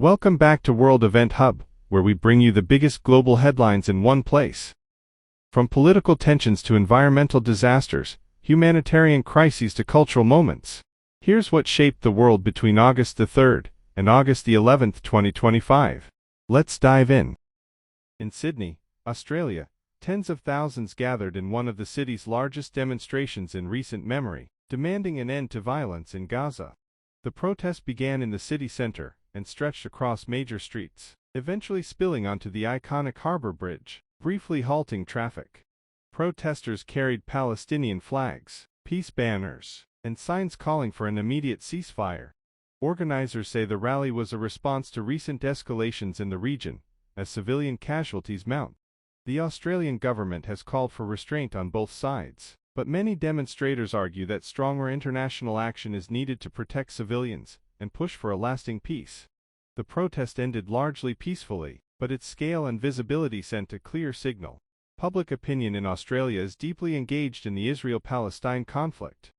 Welcome back to World Event Hub, where we bring you the biggest global headlines in one place. From political tensions to environmental disasters, humanitarian crises to cultural moments. Here's what shaped the world between August the 3rd and August the 11th, 2025. Let's dive in. In Sydney, Australia, tens of thousands gathered in one of the city's largest demonstrations in recent memory, demanding an end to violence in Gaza. The protest began in the city center and stretched across major streets, eventually spilling onto the iconic Harbour Bridge, briefly halting traffic. Protesters carried Palestinian flags, peace banners, and signs calling for an immediate ceasefire. Organizers say the rally was a response to recent escalations in the region, as civilian casualties mount. The Australian government has called for restraint on both sides, but many demonstrators argue that stronger international action is needed to protect civilians and push for a lasting peace. The protest ended largely peacefully, but its scale and visibility sent a clear signal. Public opinion in Australia is deeply engaged in the Israel-Palestine conflict.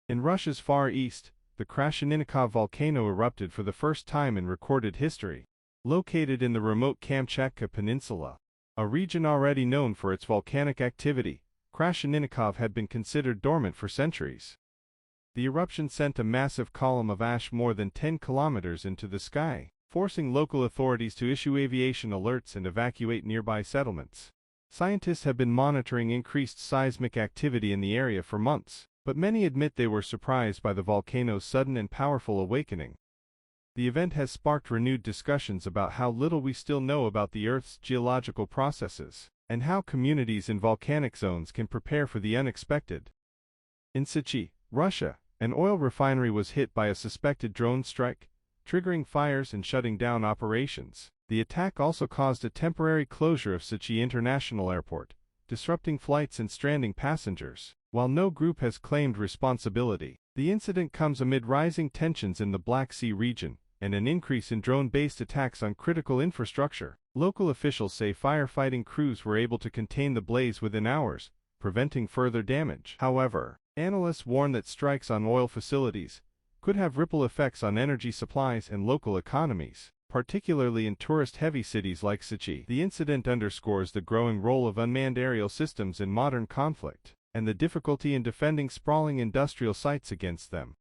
In Russia's Far East, the Krasheninnikov volcano erupted for the first time in recorded history. Located in the remote Kamchatka Peninsula, a region already known for its volcanic activity, Krasheninnikov had been considered dormant for centuries. The eruption sent a massive column of ash more than 10 kilometers into the sky, forcing local authorities to issue aviation alerts and evacuate nearby settlements. Scientists have been monitoring increased seismic activity in the area for months, but many admit they were surprised by the volcano's sudden and powerful awakening. The event has sparked renewed discussions about how little we still know about the Earth's geological processes, and how communities in volcanic zones can prepare for the unexpected. In Sochi, Russia, an oil refinery was hit by a suspected drone strike, triggering fires and shutting down operations. The attack also caused a temporary closure of Sochi International Airport, disrupting flights and stranding passengers. While no group has claimed responsibility, the incident comes amid rising tensions in the Black Sea region and an increase in drone-based attacks on critical infrastructure. Local officials say firefighting crews were able to contain the blaze within hours, preventing further damage. However, analysts warn that strikes on oil facilities could have ripple effects on energy supplies and local economies, particularly in tourist-heavy cities like Sochi. The incident underscores the growing role of unmanned aerial systems in modern conflict, and the difficulty in defending sprawling industrial sites against them.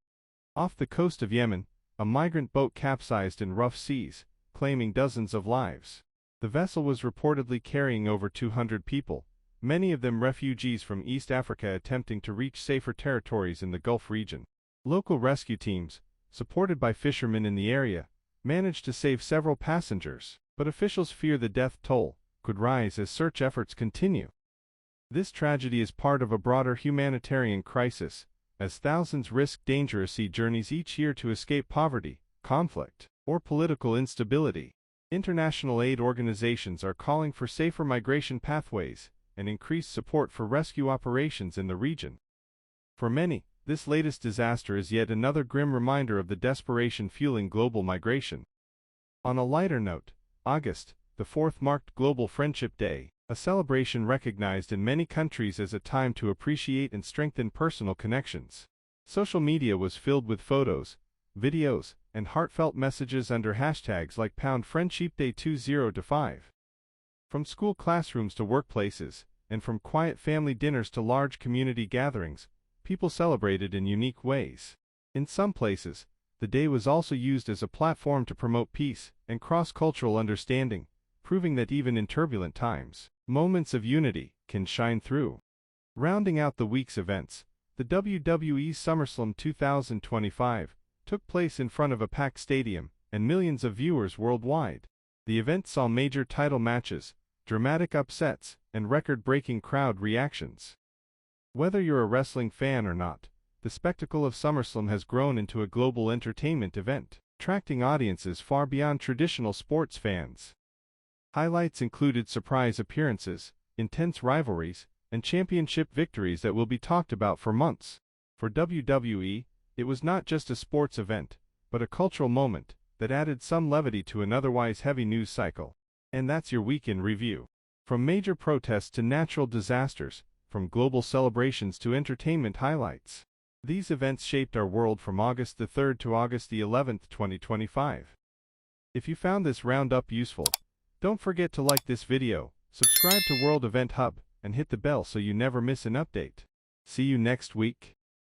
Off the coast of Yemen, a migrant boat capsized in rough seas, claiming dozens of lives. The vessel was reportedly carrying over 200 people, many of them refugees from East Africa attempting to reach safer territories in the Gulf region. Local rescue teams, supported by fishermen in the area, managed to save several passengers, but officials fear the death toll could rise as search efforts continue. This tragedy is part of a broader humanitarian crisis, as thousands risk dangerous sea journeys each year to escape poverty, conflict, or political instability. International aid organizations are calling for safer migration pathways and increased support for rescue operations in the region. For many, this latest disaster is yet another grim reminder of the desperation fueling global migration. On a lighter note, August the 4th marked Global Friendship Day, a celebration recognized in many countries as a time to appreciate and strengthen personal connections. Social media was filled with photos, videos, and heartfelt messages under hashtags like #FriendshipDay2025. From school classrooms to workplaces, and from quiet family dinners to large community gatherings, people celebrated in unique ways. In some places, the day was also used as a platform to promote peace and cross-cultural understanding, proving that even in turbulent times, moments of unity can shine through. Rounding out the week's events, the WWE's SummerSlam 2025 took place in front of a packed stadium and millions of viewers worldwide. The event saw major title matches, dramatic upsets, and record-breaking crowd reactions. Whether you're a wrestling fan or not, the spectacle of SummerSlam has grown into a global entertainment event, attracting audiences far beyond traditional sports fans. Highlights included surprise appearances, intense rivalries, and championship victories that will be talked about for months. For WWE, it was not just a sports event, but a cultural moment that added some levity to an otherwise heavy news cycle. And that's your week in review. From major protests to natural disasters, from global celebrations to entertainment highlights, these events shaped our world from August the 3rd to August the 11th, 2025. If you found this roundup useful, don't forget to like this video, subscribe to World Event Hub, and hit the bell so you never miss an update. See you next week.